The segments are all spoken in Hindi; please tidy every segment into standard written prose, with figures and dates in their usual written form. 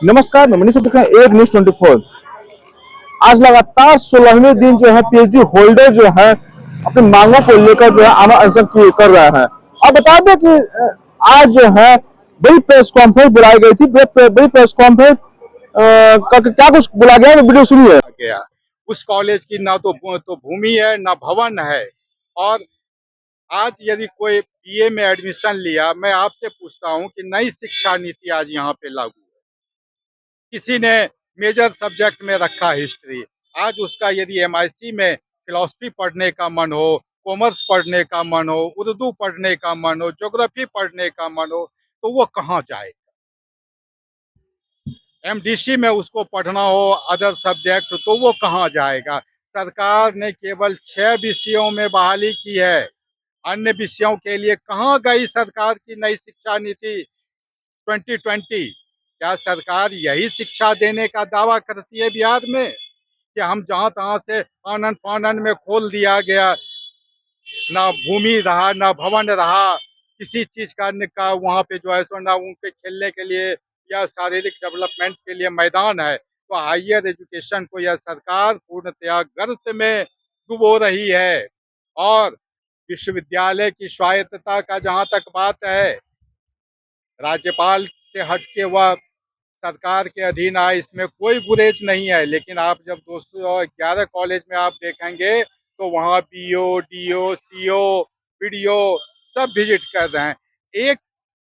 नमस्कार, मैं मनीष देख रहे हैं एक न्यूज 24। आज लगातार 16वें दिन जो है पीएचडी होल्डर जो है अपनी मांगों को लेकर जो है आमरण अनशन कर रहे हैं। और बता दें कि आज जो है बड़ी प्रेस कॉन्फ्रेंस बुलाई गई थी। बड़ी प्रेस कॉन्फ्रेंस क्या कुछ बुला गया, वीडियो सुनिए। गया उस कॉलेज की ना तो भूमि है ना भवन है। और आज यदि कोई बीए में एडमिशन लिया, मैं आपसे पूछता हूं कि नई शिक्षा नीति आज यहाँ पे लागू है। किसी ने मेजर सब्जेक्ट में रखा हिस्ट्री, आज उसका यदि एमआईसी में फिलॉसफी पढ़ने का मन हो, कॉमर्स पढ़ने का मन हो, उर्दू पढ़ने का मन हो, ज्योग्राफी पढ़ने का मन हो, तो वो कहाँ जाए। एमडीसी में उसको पढ़ना हो अदर सब्जेक्ट, तो वो कहाँ जाएगा। सरकार ने केवल 6 विषयों में बहाली की है, अन्य विषयों के लिए कहाँ गई सरकार की नई शिक्षा नीति 2020। क्या सरकार यही शिक्षा देने का दावा करती है बिहार में कि हम जहां तहां से आनन फानन में खोल दिया गया, ना भूमि रहा ना भवन रहा, किसी चीज का वहाँ पे जो है सो ना उनके खेलने के लिए या शारीरिक डेवलपमेंट के लिए मैदान है। तो हायर एजुकेशन को यह सरकार पूर्णतया गर्त में डुबो रही है। और विश्वविद्यालय की स्वायत्तता का जहां तक बात है, राज्यपाल से हटके वह सरकार के अधीन आए, इसमें कोई गुरेज नहीं है। लेकिन आप जब 211 कॉलेज में आप देखेंगे तो वहाँ बीओ, डीओ, सीओ, बीडीओ सब विजिट कर रहे हैं। एक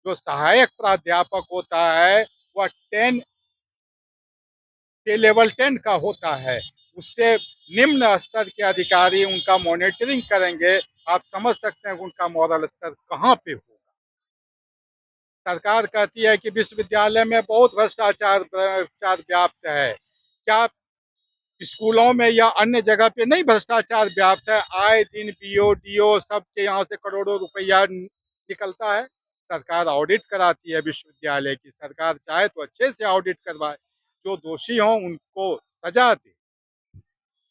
जो सहायक प्राध्यापक होता है वह 10 के लेवल 10 का होता है, उससे निम्न स्तर के अधिकारी उनका मॉनिटरिंग करेंगे। आप समझ सकते हैं उनका मॉरल स्तर कहाँ पे होगा। सरकार कहती है कि विश्वविद्यालय में बहुत भ्रष्टाचार भ्रष्टाचार व्याप्त है। क्या स्कूलों में या अन्य जगह पे नहीं भ्रष्टाचार व्याप्त है? आए दिन बीओ डीओ सबके यहाँ से करोड़ों रुपया निकलता है। सरकार ऑडिट कराती है विश्वविद्यालय की। सरकार चाहे तो अच्छे से ऑडिट करवाए, जो दोषी हों उनको सजा दे।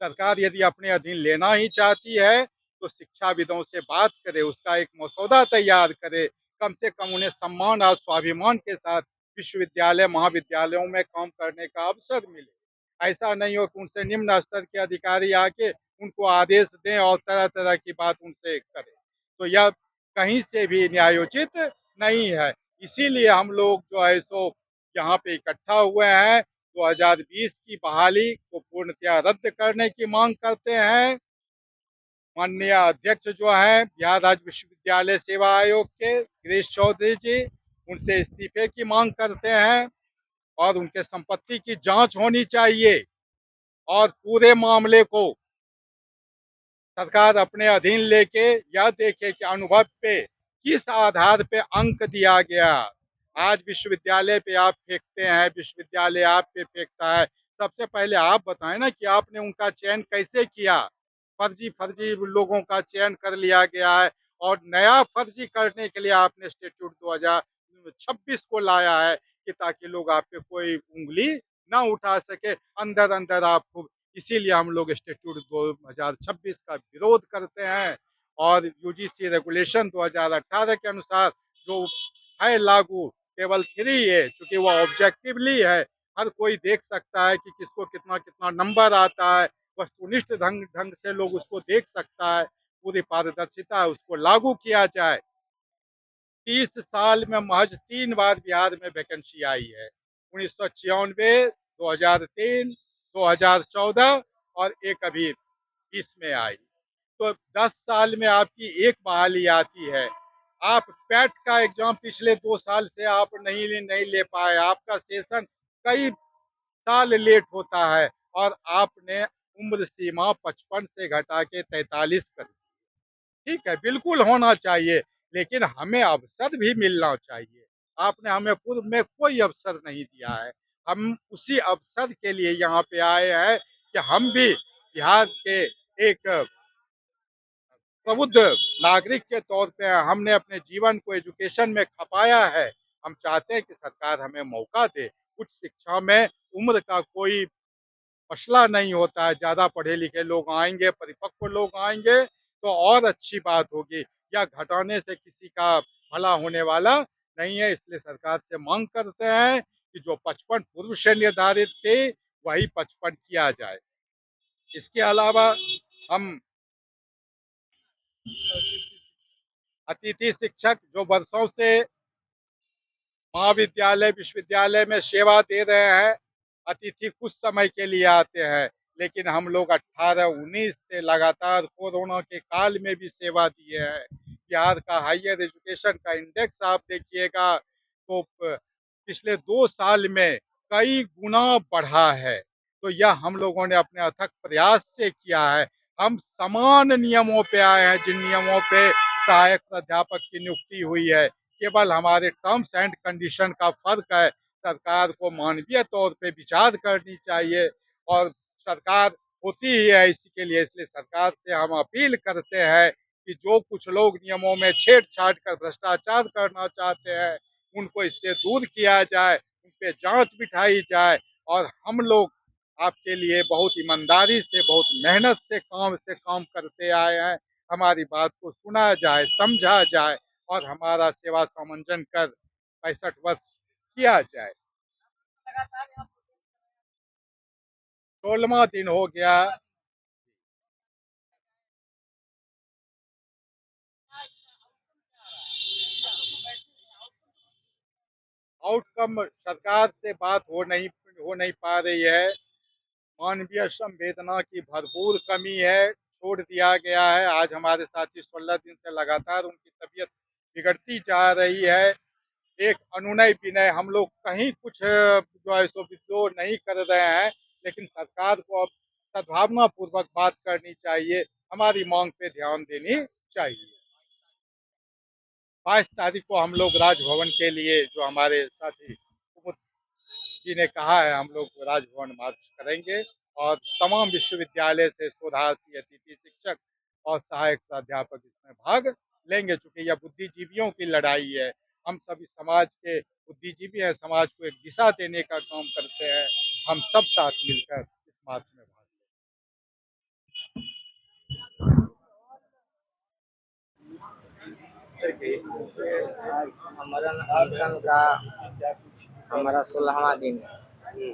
सरकार यदि अपने अधीन लेना ही चाहती है तो शिक्षाविदों से बात करे, उसका एक मसौदा तैयार करे। कम से कम उन्हें सम्मान और स्वाभिमान के साथ विश्वविद्यालय महाविद्यालयों में काम करने का अवसर मिले। ऐसा नहीं हो कि उनसे निम्न स्तर के अधिकारी आके उनको आदेश दें और तरह तरह की बात उनसे करें। तो यह कहीं से भी न्यायोचित नहीं है। इसीलिए हम लोग जो है सो यहाँ पे इकट्ठा हुए हैं। 2020 की बहाली को पूर्णतया रद्द करने की मांग करते हैं। माननीय अध्यक्ष जो हैं बिहार राज्य विश्वविद्यालय सेवा आयोग के गिरीश चौधरी जी, उनसे इस्तीफे की मांग करते हैं और उनके संपत्ति की जांच होनी चाहिए। और पूरे मामले को सरकार अपने अधीन लेके यह देखे कि अनुभव पे किस आधार पे अंक दिया गया। आज विश्वविद्यालय पे आप फेंकते हैं, विश्वविद्यालय आप पे फेंकता है। सबसे पहले आप बताएं ना कि आपने उनका चयन कैसे किया। फर्जी फर्जी लोगों का चयन कर लिया गया है और नया फर्जी करने के लिए आपने स्टेट्यूट 2026 को लाया है कि ताकि लोग आप पे कोई उंगली ना उठा सके। अंदर अंदर आप खूब, इसीलिए हम लोग स्टेट्यूट 2026 का विरोध करते हैं। और यूजीसी रेगुलेशन 2018 के अनुसार जो है लागू, केवल 3 है, चूंकि वो ऑब्जेक्टिवली है। हर कोई देख सकता है कि किसको कितना कितना नंबर आता है। वस्तुनिष्ठ ढंग ढंग से लोग उसको देख सकता है। पूरी पारदर्शिता है, उसको लागू किया जाए। 30 साल में महज 3 बार बिहार में वैकेंसी आई है। 1996, 2003, 2014 और एक अभी 20 में आई। तो 10 साल में आपकी एक बहाली आती है। आप पैट का एग्जाम पिछले 2 साल से आप नहीं ले पाए। आपका सेशन कई साल लेट होता है और आपने उम्र सीमा 55 से घटा के 43 कर दी। ठीक है, बिल्कुल होना चाहिए, लेकिन हमें अवसर भी मिलना चाहिए। आपने हमें पूर्व में कोई अवसर नहीं दिया है। हम उसी अवसर के लिए यहाँ पे आए हैं कि हम भी बिहार के एक प्रबुद्ध नागरिक के तौर पे हमने अपने जीवन को एजुकेशन में खपाया है। हम चाहते हैं कि सरकार हमें मौका दे। उच्च शिक्षा में उम्र का कोई मसला नहीं होता है। ज़्यादा पढ़े लिखे लोग आएंगे, परिपक्व लोग आएंगे तो और अच्छी बात होगी। या घटाने से किसी का भला होने वाला नहीं है। इसलिए सरकार से मांग करते हैं कि जो 55 पूर्व से निर्धारित थे वही 55 किया जाए। इसके अलावा हम अतिथि शिक्षक जो वर्षों से महाविद्यालय विश्वविद्यालय में सेवा दे रहे हैं, अतिथि कुछ समय के लिए आते हैं, लेकिन हम लोग 18-19 से लगातार कोरोना के काल में भी सेवा दिए हैं। बिहार का हायर एजुकेशन का इंडेक्स आप देखिएगा तो पिछले 2 साल में कई गुना बढ़ा है। तो यह हम लोगों ने अपने अथक प्रयास से किया है। हम समान नियमों पे आए हैं जिन नियमों पे सहायक प्राध्यापक की नियुक्ति हुई है। केवल हमारे टर्म्स एंड कंडीशन का फर्क है। सरकार को मानवीय तौर पे विचार करनी चाहिए और सरकार होती ही है इसी के लिए। इसलिए सरकार से हम अपील करते हैं कि जो कुछ लोग नियमों में छेड़छाड़ कर भ्रष्टाचार करना चाहते हैं, उनको इससे दूर किया जाए, उन पे जांच बिठाई जाए और हम लोग आपके लिए बहुत ईमानदारी से, बहुत मेहनत से काम करते आए हैं। हमारी बात को सुना जाए, समझा जाए और हमारा सेवा सामंजन कर 65 वर्ष किया जाए। 16वां दिन हो गया। आउटकम सरकार से बात हो नहीं पा रही है। मानवीय संवेदना की भरपूर कमी है। छोड़ दिया गया है। आज हमारे साथी 16 दिन से लगातार उनकी तबीयत बिगड़ती जा रही है। एक अनुनय विनय हम लोग कहीं कुछ जो है सो विद्रोह नहीं कर रहे हैं, लेकिन सरकार को अब सद्भावना पूर्वक बात करनी चाहिए, हमारी मांग पे ध्यान देनी चाहिए। 22 तारीख को हम लोग राजभवन के लिए जो हमारे साथी कुमुद जी ने कहा है, हम लोग राजभवन मार्च करेंगे और तमाम विश्वविद्यालय से शोधार्थी, अतिथि शिक्षक और सहायक प्राध्यापक इसमें भाग लेंगे। चूंकि यह बुद्धिजीवियों की लड़ाई है, हम सभी समाज के बुद्धिजीवी हैं, समाज को एक दिशा देने का काम करते हैं। हम सब साथ मिलकर इस मार्च में भाग आज हमारा अनशन का हमारा 16वां दिन है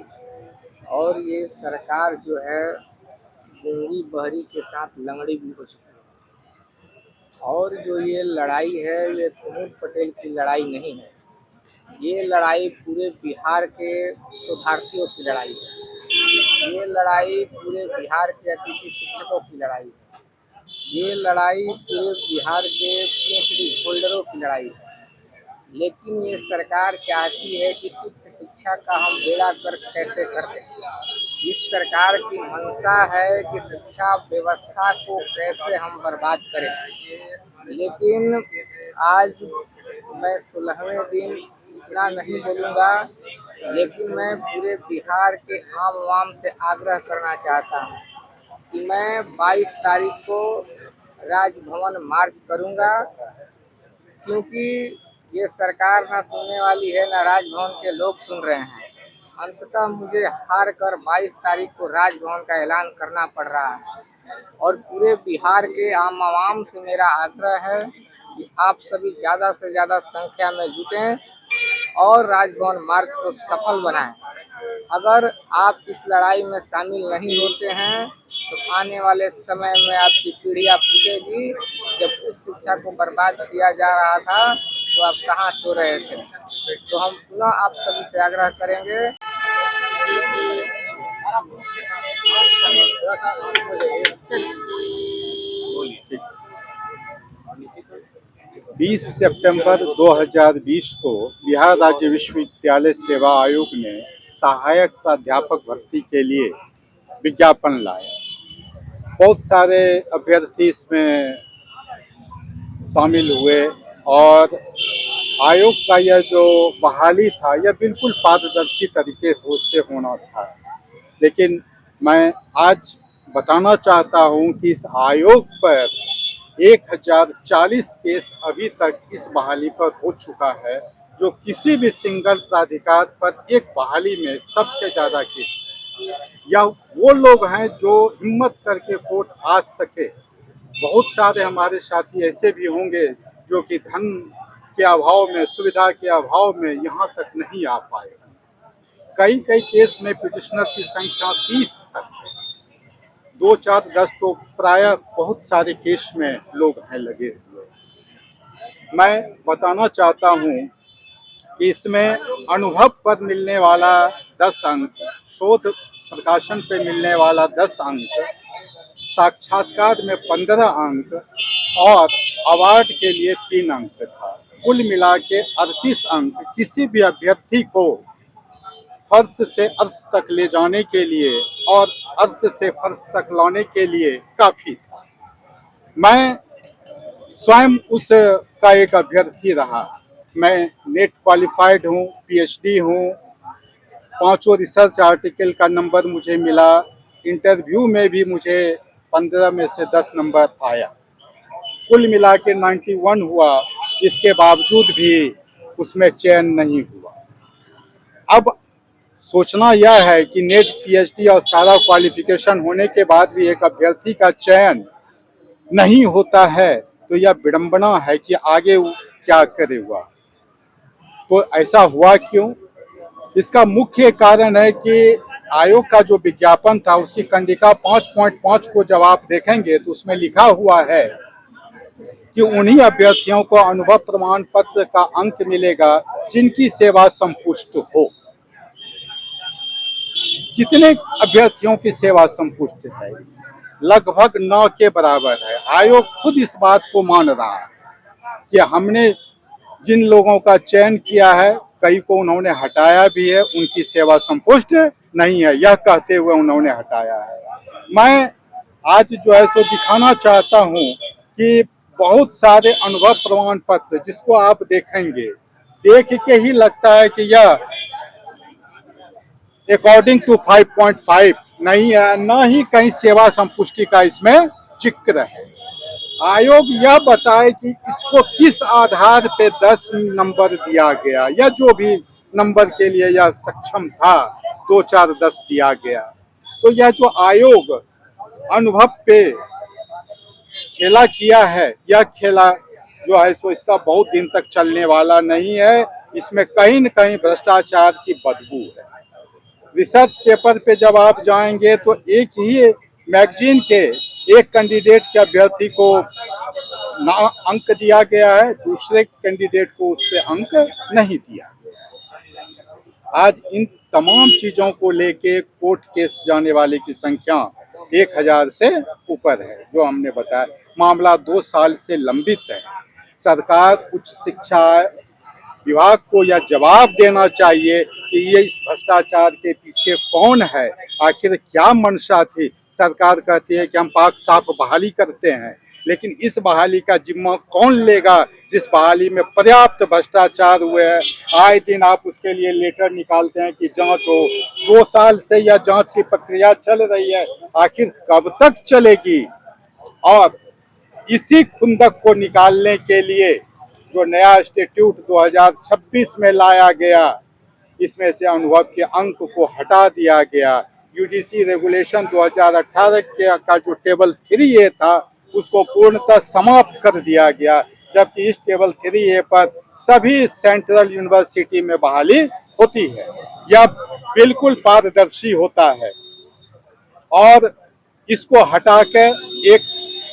और ये सरकार जो है गूंगी बहरी के साथ लंगड़ी भी हो चुकी है। और जो ये लड़ाई है ये कुमुद पटेल की लड़ाई नहीं है, ये लड़ाई पूरे बिहार के शोधार्थियों की लड़ाई है। ये लड़ाई पूरे बिहार के अतिथि शिक्षकों की लड़ाई है। ये लड़ाई पूरे बिहार के पीएचडी होल्डरों की लड़ाई है। लेकिन ये सरकार चाहती है कि उच्च शिक्षा का हम बेड़ा गर्क कैसे कर दें। इस सरकार की मंशा है कि शिक्षा व्यवस्था को कैसे हम बर्बाद करें। लेकिन आज मैं 16वें दिन इतना नहीं बोलूँगा, लेकिन मैं पूरे बिहार के आम आवाम से आग्रह करना चाहता हूँ कि मैं 22 तारीख को राजभवन मार्च करूँगा, क्योंकि ये सरकार ना सुनने वाली है, ना राजभवन के लोग सुन रहे हैं। अंततः मुझे हार कर 22 तारीख को राजभवन का ऐलान करना पड़ रहा है और पूरे बिहार के आम आवाम से मेरा आग्रह है कि आप सभी ज़्यादा से ज़्यादा संख्या में जुटें और राजभवन मार्च को सफल बनाएं। अगर आप इस लड़ाई में शामिल नहीं होते हैं तो आने वाले समय में आपकी पीढ़ियाँ पूछेगी, जब उस शिक्षा को बर्बाद किया जा रहा था तो आप कहाँ सो रहे थे। तो हम पुनः आप सभी से आग्रह करेंगे। 20 सितंबर 2020 को बिहार राज्य विश्वविद्यालय सेवा आयोग ने सहायक प्राध्यापक भर्ती के लिए विज्ञापन लाया। बहुत सारे अभ्यर्थी इसमें शामिल हुए और आयोग का यह जो बहाली था यह बिल्कुल पारदर्शी तरीके से होना था। लेकिन मैं आज बताना चाहता हूं कि इस आयोग पर 1040 केस अभी तक इस बहाली पर हो चुका है, जो किसी भी सिंगल प्राधिकार पर एक बहाली में सबसे ज़्यादा केस है। यह वो लोग हैं जो हिम्मत करके कोर्ट आ सके। बहुत सारे हमारे साथी ऐसे भी होंगे जो कि धन के अभाव में, सुविधा के अभाव में यहाँ तक नहीं आ पाए। कई कई केस में पिटिशनर की संख्या 30 तक है। 2 4 10 तो प्राय बहुत सारे केस में लोग हैं लगे हुए। मैं बताना चाहता हूँ कि इसमें अनुभव पर मिलने वाला 10 अंक, शोध प्रकाशन पे मिलने वाला 10 अंक, साक्षात्कार में 15 अंक और अवार्ड के लिए 3 अंक था। कुल मिला के 38 अंक किसी भी अभ्यर्थी को फर्श से अर्श तक ले जाने के लिए और अर्श से फर्श तक लाने के लिए काफी था। मैं स्वयं उस का एक अभ्यर्थी रहा। मैं नेट क्वालिफाइड हूँ, पीएचडी हूँ, 5 रिसर्च आर्टिकल का नंबर मुझे मिला। इंटरव्यू में भी मुझे 15 में से 10 नंबर आया। कुल मिला के 91 हुआ, इसके बावजूद भी उसमें चयन नहीं हुआ। अब सोचना यह है कि नेट, पीएचडी और सारा क्वालिफिकेशन होने के बाद भी एक अभ्यर्थी का चयन नहीं होता है, तो यह विडंबना है कि आगे वो क्या करेगा। तो ऐसा हुआ क्यों? इसका मुख्य कारण है कि आयोग का जो विज्ञापन था उसकी कंडिका 5.5 को जब आप देखेंगे तो उसमें लिखा हुआ है कि उन्हीं अभ्यर्थियों को अनुभव प्रमाण पत्र का अंक मिलेगा जिनकी सेवा संपुष्ट हो। कितने अभ्यर्थियों की सेवा संपुष्ट है? लगभग 9 के बराबर है। आयोग खुद इस बात को मान रहा है कि हमने जिन लोगों का चयन किया है, कई को उन्होंने हटाया भी है, उनकी सेवा संपुष्ट नहीं है, यह कहते हुए उन्होंने हटाया है। मैं आज जो है सो दिखाना चाहता हूं कि बहुत सारे अनुभव प्रमाण पत्र जिसको आप देखेंगे, देख के ही लगता है कि यह अकॉर्डिंग टू 5.5 नहीं है, न ही कहीं सेवा संपुष्टि का इसमें जिक्र है। आयोग यह बताए कि इसको किस आधार पे 10 नंबर दिया गया, या जो भी नंबर के लिए यह सक्षम था 2 4 10 दिया गया। तो यह जो आयोग अनुभव पे खेला किया है, यह खेला जो है सो इसका बहुत दिन तक चलने वाला नहीं है। इसमें कहीं न कहीं भ्रष्टाचार की बदबू है। रिसर्च पेपर पे जब आप जाएंगे तो एक ही मैगजीन के एक कैंडिडेट के अभ्यर्थी को अंक दिया गया है, दूसरे कैंडिडेट को उस पे अंक नहीं दिया गया। आज इन तमाम चीजों को लेके कोर्ट केस जाने वाले की संख्या 1000 से ऊपर है। जो हमने बताया, मामला 2 साल से लंबित है। सरकार उच्च शिक्षा विभाग को यह जवाब देना चाहिए कि ये इस भ्रष्टाचार के पीछे कौन है, आखिर क्या मंशा थी। सरकार कहती है कि हम पाक साफ बहाली करते हैं, लेकिन इस बहाली का जिम्मा कौन लेगा जिस बहाली में पर्याप्त भ्रष्टाचार हुए हैं। आए दिन आप उसके लिए लेटर निकालते हैं कि जांच हो। 2 साल से यह जांच की प्रक्रिया चल रही है, आखिर कब तक चलेगी? और इसी खुंदक को निकालने के लिए जो नया इंस्टीट्यूट 2026 में लाया गया, इसमें से अनुभव के अंक को हटा दिया गया। यूजीसी रेगुलेशन 2018 का जो टेबल 3A था उसको पूर्णतः समाप्त कर दिया गया, जबकि इस टेबल 3A पर सभी सेंट्रल यूनिवर्सिटी में बहाली होती है। यह बिल्कुल पारदर्शी होता है और इसको हटाकर एक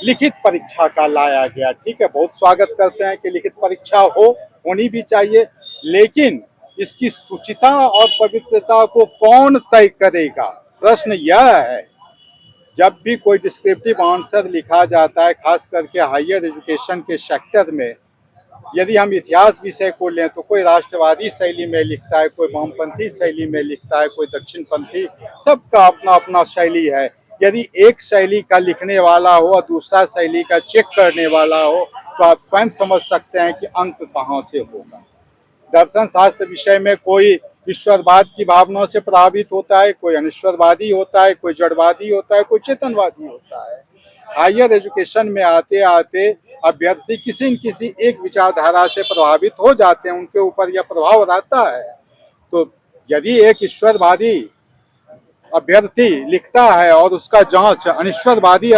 लिखित परीक्षा का लाया गया। ठीक है, बहुत स्वागत करते हैं कि लिखित परीक्षा होनी भी चाहिए, लेकिन इसकी शुचिता और पवित्रता को कौन तय करेगा? प्रश्न यह है। जब भी कोई डिस्क्रिप्टिव आंसर लिखा जाता है, खास करके हायर एजुकेशन के सेक्टर में, यदि हम इतिहास विषय को लें तो कोई राष्ट्रवादी शैली में लिखता है, कोई वामपंथी शैली में लिखता है, कोई दक्षिणपंथी, सबका अपना अपना शैली है। यदि एक शैली का लिखने वाला हो और दूसरा शैली का चेक करने वाला हो तो आप स्वयं समझ सकते हैं कि अंक कहाँ से होगा। दर्शन शास्त्र विषय में कोई ईश्वरवाद की भावना से प्रभावित होता है, कोई अनिश्वरवादी होता है, कोई जड़वादी होता है, कोई चेतनवादी होता है। हायर एजुकेशन में आते आते अभ्यर्थी किसी न किसी एक विचारधारा से प्रभावित हो जाते हैं, उनके ऊपर यह प्रभाव रहता है। तो यदि एक ईश्वरवादी अभ्यर्थी लिखता है और उसका जांच अनिश्वरवादी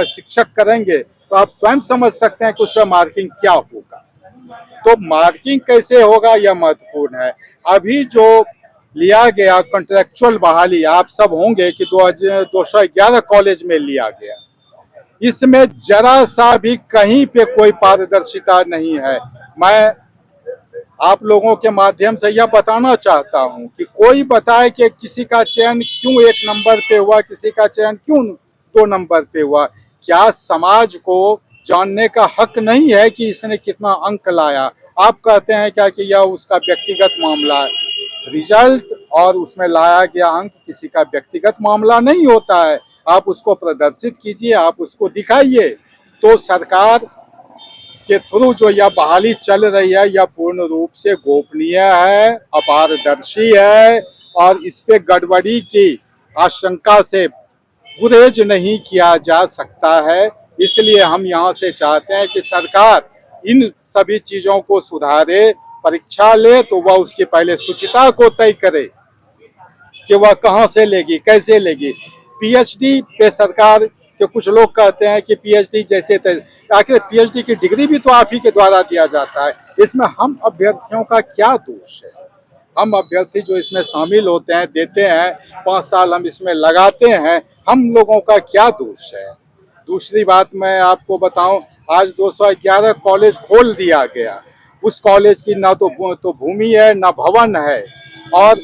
शिक्षक करेंगे तो आप स्वयं समझ सकते हैं कि उस पर मार्किंग क्या होगा। तो मार्किंग कैसे होगा यह महत्वपूर्ण है। अभी जो लिया गया कॉन्ट्रेक्चुअल बहाली, आप सब होंगे कि 211 कॉलेज में लिया गया। इसमें जरा सा भी कहीं पे कोई पारदर्शिता नहीं है। मैं आप लोगों के माध्यम से यह बताना चाहता हूं कि कोई बताए कि किसी का चयन क्यों 1 नंबर पे हुआ, किसी का चयन क्यों 2 नंबर पे हुआ। क्या समाज को जानने का हक नहीं है कि इसने कितना अंक लाया? आप कहते हैं क्या कि यह उसका व्यक्तिगत मामला है। रिजल्ट और उसमें लाया गया अंक किसी का व्यक्तिगत मामला नहीं होता है। आप उसको प्रदर्शित कीजिए, आप उसको दिखाइए। तो सरकार के थ्रू जो यह बहाली चल रही है यह पूर्ण रूप से गोपनीय है, अपारदर्शी है और इस पे गड़बड़ी की आशंका से गुरेज नहीं किया जा सकता है। इसलिए हम यहाँ से चाहते हैं कि सरकार इन सभी चीजों को सुधारे, परीक्षा ले तो वह उसकी पहले शुचिता को तय करे कि वह कहाँ से लेगी, कैसे लेगी। पीएचडी पे सरकार के कुछ लोग कहते हैं कि पीएचडी जैसे आखिर पीएचडी की डिग्री भी तो आप ही के द्वारा दिया जाता है। इसमें हम अभ्यर्थियों का क्या दोष है? हम अभ्यर्थी जो इसमें शामिल होते हैं, देते हैं, 5 साल हम इसमें लगाते हैं, हम लोगों का क्या दोष है? दूसरी बात मैं आपको बताऊं, आज 211 कॉलेज खोल दिया गया। उस कॉलेज की ना तो भूमि है ना भवन है। और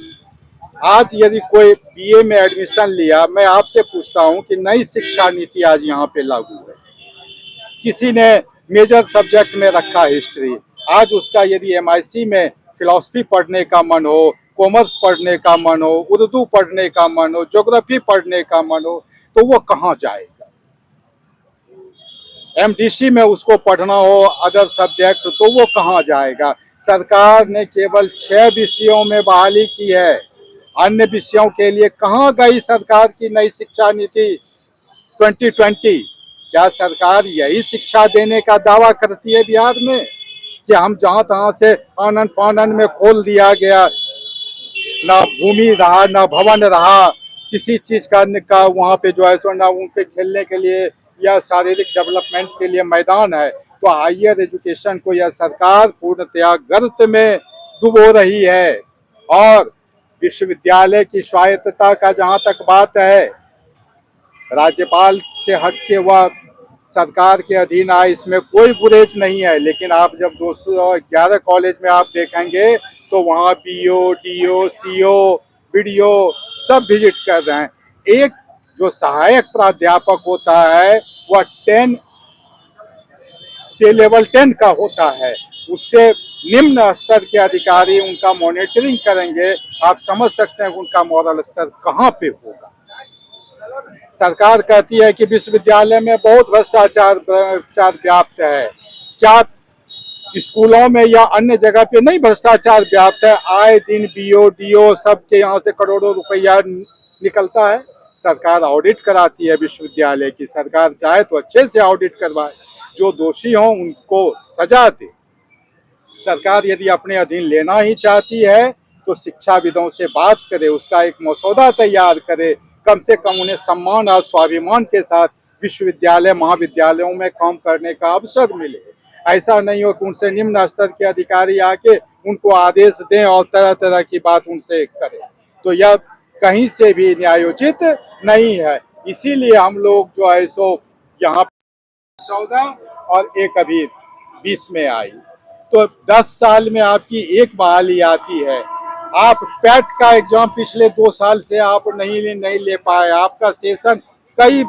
आज यदि कोई बीए में एडमिशन लिया, मैं आपसे पूछता हूं कि नई शिक्षा नीति आज यहाँ पे लागू है। किसी ने मेजर सब्जेक्ट में रखा हिस्ट्री, आज उसका यदि एमआईसी में फिलॉसफी पढ़ने का मन हो, कॉमर्स पढ़ने का मन हो, उर्दू पढ़ने का मन हो, ज्योग्राफी पढ़ने का मन हो, तो वो कहाँ जाएगा? एमडीसी में उसको पढ़ना हो अदर सब्जेक्ट, तो वो कहाँ जाएगा? सरकार ने केवल 6 विषयों में बहाली की है। अन्य विषयों के लिए कहाँ गई सरकार की नई शिक्षा नीति 2020? क्या सरकार यही शिक्षा देने का दावा करती है बिहार में कि हम जहां तहां से आनन फानन में खोल दिया गया, ना भूमि रहा ना भवन रहा, किसी चीज का वहां पे जो है सो ना उनके खेलने के लिए या शारीरिक डेवलपमेंट के लिए मैदान है। तो हायर एजुकेशन को यह सरकार पूर्णतया गर्त में डुबो रही है। और विश्वविद्यालय की स्वायत्तता का जहां तक बात है, राज्यपाल से हटके वह सरकार के अधीन आए, इसमें कोई गुरेज नहीं है। लेकिन आप जब 211 कॉलेज में आप देखेंगे तो वहाँ बीओ, डीओ, सीओ, बीडीओ सब विजिट कर रहे हैं। एक जो सहायक प्राध्यापक होता है वह लेवल 10 का होता है, उससे निम्न स्तर के अधिकारी उनका मॉनिटरिंग करेंगे। आप समझ सकते हैं उनका मॉरल स्तर कहाँ पे होगा। सरकार कहती है कि विश्वविद्यालय में बहुत भ्रष्टाचार व्याप्त है। क्या स्कूलों में या अन्य जगह पे नहीं भ्रष्टाचार व्याप्त है? आए दिन बीओ, डीओ सबके यहाँ से करोड़ों रुपया निकलता है। सरकार ऑडिट कराती है विश्वविद्यालय की। सरकार चाहे तो अच्छे से ऑडिट करवाए, जो दोषी हों उनको सजा दे। सरकार यदि अपने अधीन लेना ही चाहती है तो शिक्षाविदों से बात करे, उसका एक मसौदा तैयार करे, कम से कम उन्हें सम्मान और स्वाभिमान के साथ विश्वविद्यालय महाविद्यालयों में काम करने का अवसर मिले। ऐसा नहीं हो कि उनसे निम्न स्तर के अधिकारी आके उनको आदेश दें और तरह तरह की बात उनसे करें। तो यह कहीं से भी न्यायोचित नहीं है। इसीलिए हम लोग जो है सो यहाँ 14 और एक अभी 20 में आई, तो 10 साल में आपकी एक बहाली आती है। आप पैट का एग्जाम पिछले 2 साल से आप नहीं ले पाए, आपका सेशन कई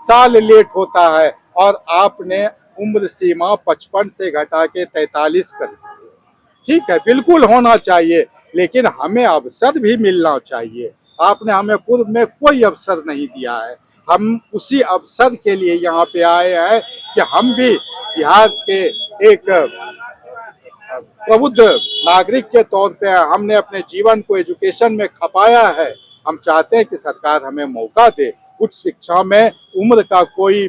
साल लेट होता है और आपने उम्र सीमा 55 से घटा के 43 कर दी। ठीक है, बिल्कुल होना चाहिए, लेकिन हमें अवसर भी मिलना चाहिए। आपने हमें पूर्व में कोई अवसर नहीं दिया है। हम उसी अवसर के लिए यहाँ पे आए हैं कि हम भी बिहार के एक प्रबुद्ध नागरिक के तौर पे हमने अपने जीवन को एजुकेशन में खपाया है। हम चाहते हैं कि सरकार हमें मौका दे। उच्च शिक्षा में उम्र का कोई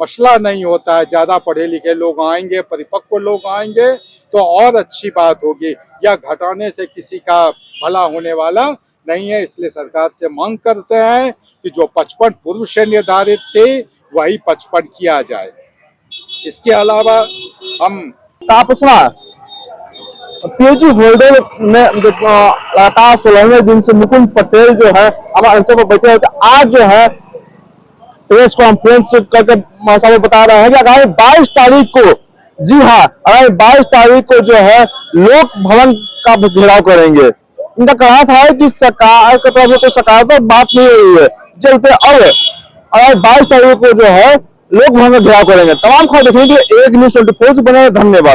मसला नहीं होता है। ज़्यादा पढ़े लिखे लोग आएंगे, परिपक्व लोग आएंगे तो और अच्छी बात होगी। या घटाने से किसी का भला होने वाला नहीं है। इसलिए सरकार से मांग करते हैं कि जो 55 पूर्व से निर्धारित थे वही 55 किया जाए। इसके अलावा हम कहाँ पूछना पीएचडी होल्डर में लगातार 16वें दिन से मुकुंद पटेल जो है हमारे आंसर पर बैठे हैं। तो आज जो है प्रेस कॉन्फ्रेंस करके साहब बता रहे हैं कि आगामी 22 तारीख को, जी हाँ, आगामी 22 तारीख को जो है लोक भवन का घेराव करेंगे। इनका कहना था कि सरकार की तरफ से कोई सकारात्मक बात नहीं हो रही है, चलते अब आगामी 22 तारीख को जो है लोक भवन का घेराव करेंगे। तमाम खबर देखने के लिए एक न्यूज़ 24 से बने। धन्यवाद।